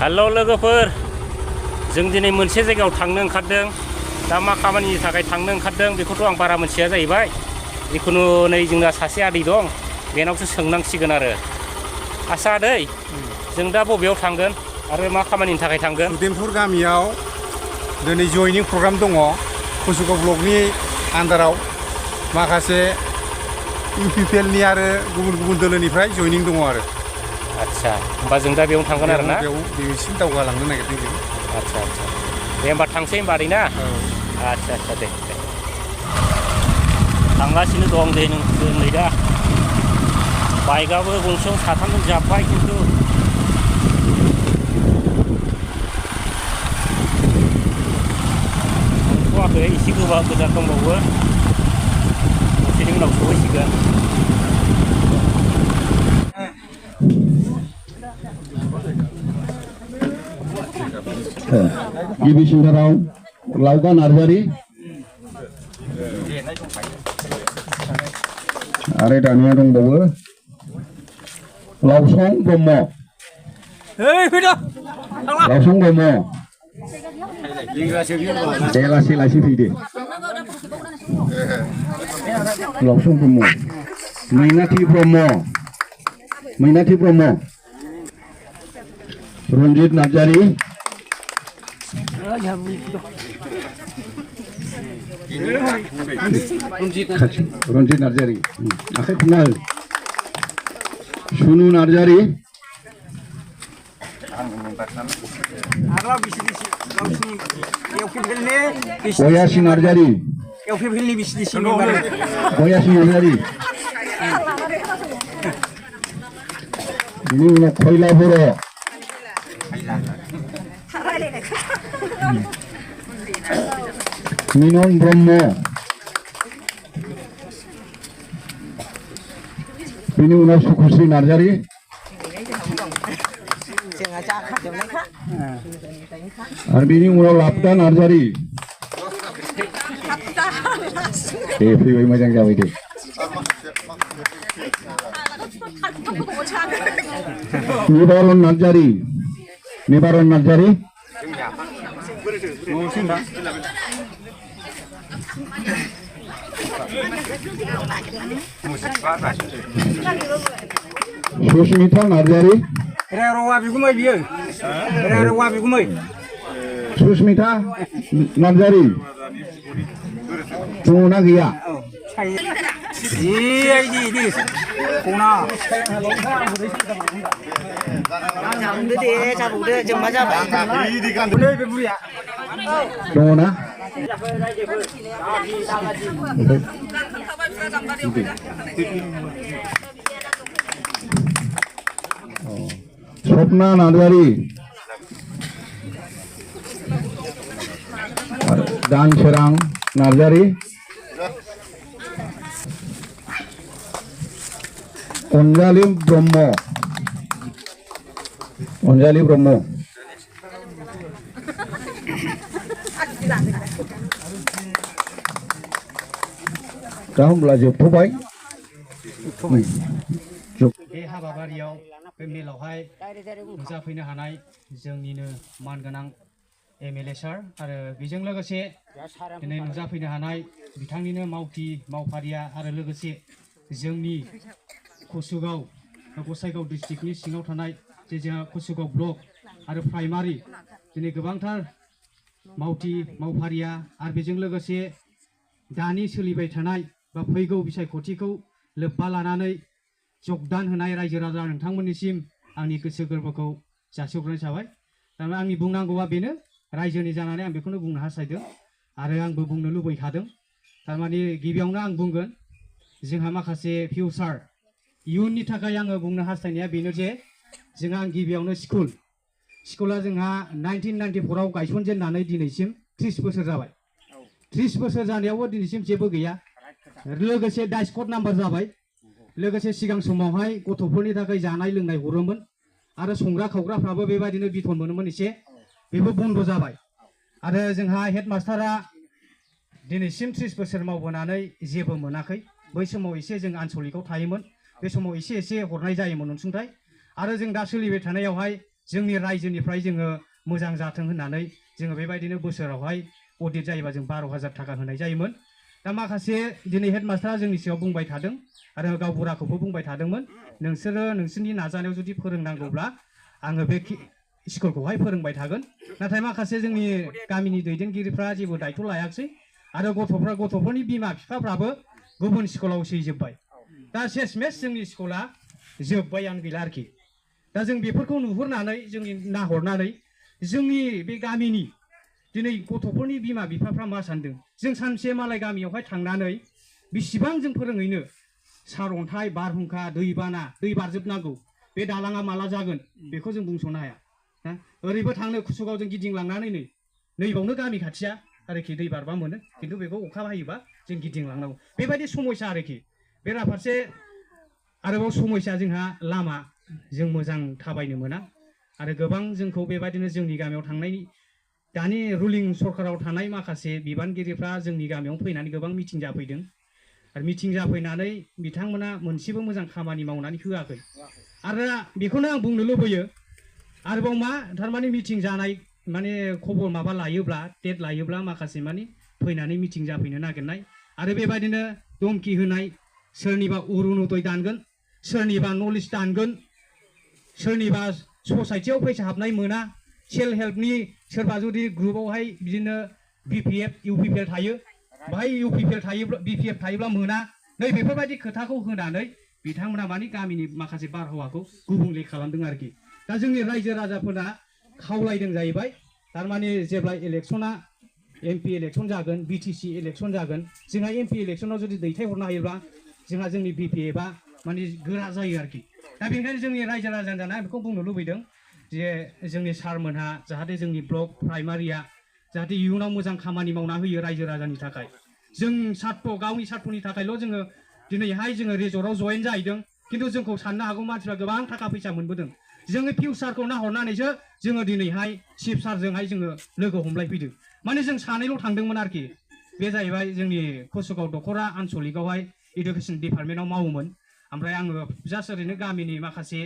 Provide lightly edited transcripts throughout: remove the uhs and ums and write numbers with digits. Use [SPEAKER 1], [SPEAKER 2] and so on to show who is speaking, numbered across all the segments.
[SPEAKER 1] Hello लोगोफोर जों दिनै मोनसे जायगायाव थांनो ओंखारदों दा मा खामानिनि थाखाय थांनो ओंखारदों बेखौथ' आं बारा मोनथिया जाहैबाय जिखुनु नै जोंना सासे आदै दं बेनावसो सोंनांसिगोन आरो आसा आदै जों दा बबेयाव थांगोन आरो मा खामानिनि थाखाय थांगोन
[SPEAKER 2] सुदेमपुर गामियाव दिनै जयनिं प्रग्राम दङ कुसुगाव ब्लकनि आन्दाराव माखासे इउपिपिएलनि आरो गुबुन गुबुन दोलोनिफ्राय जयनिं दङ आरो
[SPEAKER 1] आच्छा होमबा जों दा बेयावनो थांगोन आरो ना
[SPEAKER 2] बेसिम दावगालांनो नागिरदों जों
[SPEAKER 1] आच्छा आच्छा दे होमबा थांसै होमबा आदै ना आच्छा आच्छा दे थांगासिनो दं दे जों नै दा बाइकआबो गंसेयाव साथामजों जाब्बाय खिन्थु मोनथ'वाखै एसे गोजान दंबावो दसेनि उनाव सहैसिगोन
[SPEAKER 3] गिबि सिंगाराव लावगा नार्जारि आरो दानिया दंबावो लावसं ब्रह्म लावसं ब्रह्म दे लासै लासै फैदो लावसं ब्रह्म मैनाथि ब्रह्म रन्जित नार्जारि रन्जित नार्जारि आखाइ फिना हो सुनु नार्जारि गयासि नार्जारि बिनि उनाव खयला बर' मिनन ब्रह्म बिनि उनाव सुखुश्री नार्जारि आरो बिनि उनाव लापदा नार्जारि दे फैबाय मोजां जाबाय दे निबारन नार्जारि सुस्मिता नार्जारि सुस्मिता नार्जारि दङ ना गैया दङ ना स्वप्ना नार्जारि दानसोरां नार्जारि अनजालि ब्रह्म दा होमब्ला जोबथ'बाय
[SPEAKER 4] बे हाबाफारियाव बे मेलावहाय नुजाफैनो हानाय जोंनिनो मानगोनां एमएलए सार आरो बेजों लोगोसे दिनै नुजाफैनो हानाय बिथांनिनो मावफारिया आरो लोगोसे जोंनि कुसुगाव गसाइगाव डिस्ट्रिक्टनि सिङाव थानाय जे जोंहा कुसुगाव ब्लक आरो प्राइमारि दिनै गोबांथार मावफारिया आरो बेजों लोगोसे दानि सोलिबाय थानाय बा फैगौ बिसायख'थिखौ लोब्बा लानानै जगदान होनाय रायजो राजा नोंथांमोननिसिम आंनि गोसो गोरबोखौ जासिहरनाय जाबाय थारमाने आंनि बुंनांगौआ बेनो रायजोनि जानानै आं बेखौनो बुंनो हास्थायदों आरो आंबो बुंनो लुबैखादों थारमाने गिबियावनो आं बुंगोन जोंहा माखासे फिउचार इयुननि थाखाय आङो बुंनो हास्थायनाया बेनो जे जोंहा गिबियावनो स्कुला जोंहा 1994 आव गायसनजेननानै दिनैसिम 30 बोसोर जाबाय 30 बोसोर जानायावबो दिनैसिम जेबो गैया लोगोसे डाइसकट नाम्बार जाबाय लोगोसे सिगां समावहाय गथ'फोरनि थाखाय जानाय लोंनाय हरोमोन आरो संग्रा खावग्राफ्राबो बेबायदिनो बिथन मोनोमोन एसे बेबो बन्द जाबाय आरो जोंहा हेडमास्टारा दिनैसिम 30 बोसोर मावबोनानै जेबो मोनाखै बै समाव एसे जों आनसलिकआव थायोमोन बे समाव एसे हरनाय जायोमोन अनसुंथाइ आरो जों दा सोलिबाय थानायावहाय जोंनि रायजोनिफ्राय जोङो मोजां जाथों होननानै जोङो बेबायदिनो बोसोरावहाय अडिट जायोबा जों 12,000 थाखा होनाय जायोमोन। दा माखासे दिनै हेडमास्टारा जोंनि सिगाङाव बुंबाय थादों आरो गावबुराखौबो बुंबाय थादोंमोन नोंसोरो नोंसोरनि नाजानायाव जुदि फोरोंनांगौब्ला आङो बे स्कुलखौहाय फोरोंबाय थागोन। नाथाय माखासे जोंनि गामिनि दैदेनगिरिफ्रा जेबो दायथ' लायाखिसै आरो गथ'फोरनि बिमा बिफाफ्राबो गुबुन स्कुलाव सैजोब्बाय। दा सेसमेस जोंनि स्कुला जोब्बायानो गैला आरोखि। दा जों बेफोरखौ नुहुरनानै जोंनि नाहरनानै जोंनि बे गामिनि दिनै गथ'फोरनि बिमा बिफाफ्रा मा सानदों जों सानसे मालाय गामियावहाय थांनानै बेसेबां जों फोरोङैनो सारअन्थाइ बारहुंखा दैबाना दै बारजोबनांगौ बे दालाङा माला जागोन बेखौ जों बुंस'नो हाया। ओरैबो थांनो कुसुगाव जों गिदिंलांनानै नैबावनो गामि खाथिया आरोखि दै बारबा मोनो खिन्थु बेखौ अखा हायोबा जों गिदिंलांनांगौ बेबायदि समस्या आरोखि। बेराफारसे आरोबाव समस्या जोंहा लामा जों मोजां थाबायनो मोना आरो गोबां जोंखौ बेबायदिनो जोंनि गामियाव थांनायनि दानि रुलिं सरकाराव थानाय माखासे बिबानगिरिफ्रा जोंनि गामियाव फैनानै गोबां मिटिं जाफैदों आरो मिटिं जाफैनानै बिथांमोना मोनसेबो मोजां खामानि मावनानै होआखै। आरो बेखौनो आं बुंनो लुबैयो आरोबाव मा थारमाने मिटिं जानाय माने खबर माबा लायोब्ला डेट लायोब्ला माखासे माने फैनानै मिटिं जाफैनो नागिरनाय आरो बेबायदिनो धमखि होनाय सोरनिबा अरुणोदय दानगोन सोरनिबा नलेज दानगोन सोरनिबा ससाइटियाव फैसा हाबनाय मोना सेल्फ हेल्पनि सोरबा जुदि ग्रुपआवहाय बिदिनो BPF UPPL थायो बाहाय BPF थायोब्ला मोना नै बेफोरबायदि खोथाखौ होनानै बिथांमोना माने गामिनि माखासे बारहावाखौ गुबुंले खालामदों आरोखि। दा जोंनि रायजो राजाफोरा खावलायदों जाहैबाय थारमाने जेब्ला इलेक्सना MP इलेक्सन जागोन BTC इलेक्सन जागोन जोंहा MP इलेक्सनाव जुदि दैथायहरनो हायोब्ला जोंहा जोंनि BPFआ माने गोरा जायो आरोखि। दा बेनिखायनो जोंनि रायजो राजानि जाना बेखौ बुंनो लुबैदों जे जोंनि सारमोनहा जाहाथे जोंनि ब्लक प्राइमारिया जाहाथे इयुनाव मोजां खामानि मावना होयो रायजो राजानि थाखाय। जों सात्र गावनि सात्रनि थाखायल' जोङो दिनैहाय जोङो रिजर्टआव जयेन जाहैदों खिन्थु जोंखौ साननो हागौ मानसिफ्रा गोबां थाखा फैसा मोनबोदों। जोङो फिउचारखौ नाहरनानैसो जोङो दिनैहाय चिफ सारजोंहाय जोङो लोगो हमलायफैदों माने जों सानैल' थांदोंमोन आरोखि। बे जाहैबाय जोंनि कुसुगाव दख'रा आनसलिकआवहाय इडुकेसन डिपार्टमेन्टआव मावोमोन ओमफ्राय आङो जास्ट ओरैनो गामिनि माखासे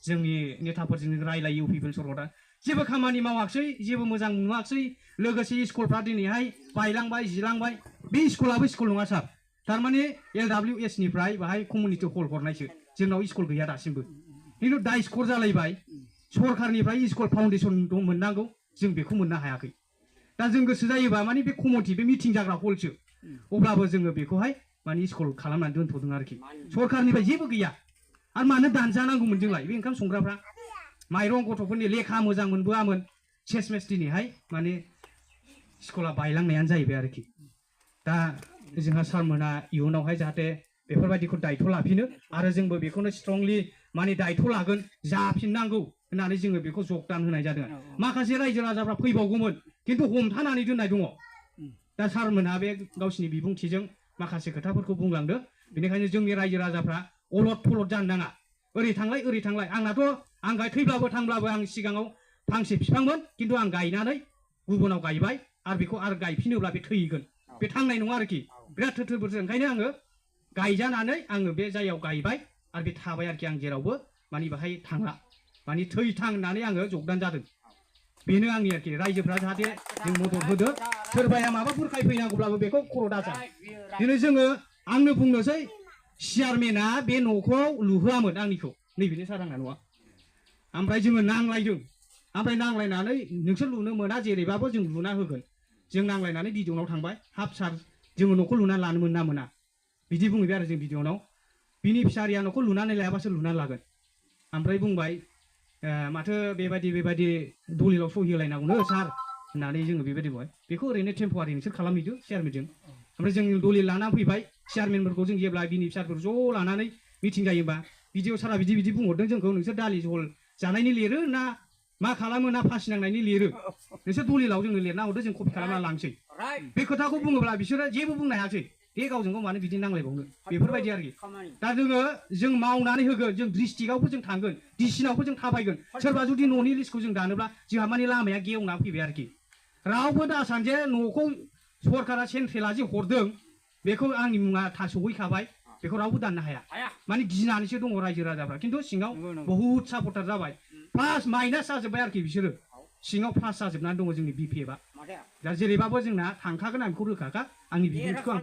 [SPEAKER 4] जोंनि नेताफोरजों रायलायो UPPL सरकारा जेबो खामानि मावाखिसै जेबो मोजां नुवाखिसै लोगोसे स्कुलफ्रा दिनैहाय बायलांबाय जिलांबाय बे स्कुलाबो स्कुल नङा सार थारमाने LWS निफ्राय बाहाय कमिउनिटि हल हरनायसो जोंनाव स्कुल गैया दासिमबो खिन्थु दा स्कर जालायबाय सरकारनिफ्राय स्कुल फाउन्डेसन मोननांगौ जों बेखौ मोननो हायाखै। दा जों गोसो जायोबा माने बे कमिटि बे मिटिं जाग्रा हलसो अब्लाबो जोङो बेखौहाय माने स्कुल खालामनानै दोनथ'दों आरोखि सरकारनिफ्राय जेबो गैया। आरो मानो दानजानांगौमोन जोंलाय बे ओंखाम संग्राफ्रा माइरं गथ'फोरनि लेखा मोजां मोनबोआमोन सेसमेस दिनैहाय माने स्कुला बायलांनायानो जाहैबाय आरोखि। दा जोंहा सारमोना इयुनावहाय जाहाथे बेफोरबायदिखौ दायथ' लाफिनो आरो जोंबो बेखौनो स्ट्रंलि माने दायथ' लागोन जाफिननांगौ होननानै जोङो बेखौ जगदान होनाय जादों। माखासे रायजो राजाफ्रा फैबावगौमोन खिन्थु हमथानानै दोननाय दङ। दा सारमोनहा बे गावसिनि बिबुंथिजों माखासे खोथाफोरखौ बुंलांदो बेनिखायनो जोंनि रायजो राजाफ्रा अलद थलद जानो नाङा ओरै थांलाय आंनाथ' आं थैब्लाबो थांब्लाबो आं सिगाङाव फांसे बिफांमोन खिन्थु आं गायनानै गुबुनाव गायबाय आरो बेखौ आरो गायफिनोब्ला बे थैगोन बे थांनाय नङा आरोखि बिराद थोर बोथोर ओंखायनो आङो गायजानानै आङो बे जायगायाव गायबाय आरो बे थाबाय आरोखि आं जेरावबो माने बाहाय थांला माने थैथां होननानै आङो जगदान जादों बेनो आंनि आरोखि रायजोफ्रा जाहाथे जों मदद होदो सोरबाया माबाफोर खायफैनांगौब्लाबो बेखौ खर' दाजा दिनै जोङो आंनो बुंनोसै चेयारमेना बे न'खौ लुहोआमोन आंनिखौ नैबेनो सार आंना न'आ ओमफ्राय जोङो नांलायदों ओमफ्राय नांलायनानै नोंसोर लुनो मोना जेरैबाबो जों लुना होगोन जों नांलायनानै बिडिअनाव थांबाय हाफ सार जोङो न'खौ लुना लानो मोना बिदि बुंहैबाय आरो जों बिडिअनाव बिनि फिसारिया न'खौ लुनानै लायाबासो लुनानै लागोन ओमफ्राय बुंबाय माथो बेबायदि दलिलाव सहि होलायनांगौनो सार होननानै जोङो बेबायदि बुंबाय बेखौ ओरैनो टेम्परारि नोंसोर खालामहैदो चेयारमेनजों ओमफ्राय जों दलिल लाना फैबाय चेयारमेनफोरखौ जों जेब्ला बिनि फिसाफोर ज' लानानै मिटिं जायोबा बिडिअ सारा बिदि बुंहरदों जोंखौ नोंसोर दालि जहल जानायनि लिरो ना मा खालामो ना फासि नांनायनि लिरो नोंसोर दलिलाव जोंनो लिरना हरदो जों कपि खालामना लांसै बे खोथाखौ बुङोब्ला बिसोरो जेबो बुंनो हायासै बे गावजों गाव मानो बिदि नांलायबावनो बेफोरबायदि आरोखि दा जों मावनानै होगोन जों डिस्ट्रिक्टआवबो जों थांगोन डिसिनावबो जों थाबायगोन सोरबा जुदि न'नि लिस्टखौ जों दानोब्ला जोंहा माने लामाया गेवना फैबाय आरोखि रावबो दासान जे न'खौ सरकारा सेन्ट्रेला जे हरदों बेखौ आंनि मुङा सहैखाबाय बेखौ रावबो दाननो हाया माने गिनानैसो दङ रायजो राजाफ्रा खिन्थु सिङाव बहुद सापर्टार जाबाय प्लास माइनास जाजोब्बाय आरोखि बिसोरो सिङाव प्लास जाजोबनानै दङ जोंनि BPF आ दा जेरैबाबो जोंना थांखागोन आं बेखौ रोखाखा आंनि बिबुंथिखौ आं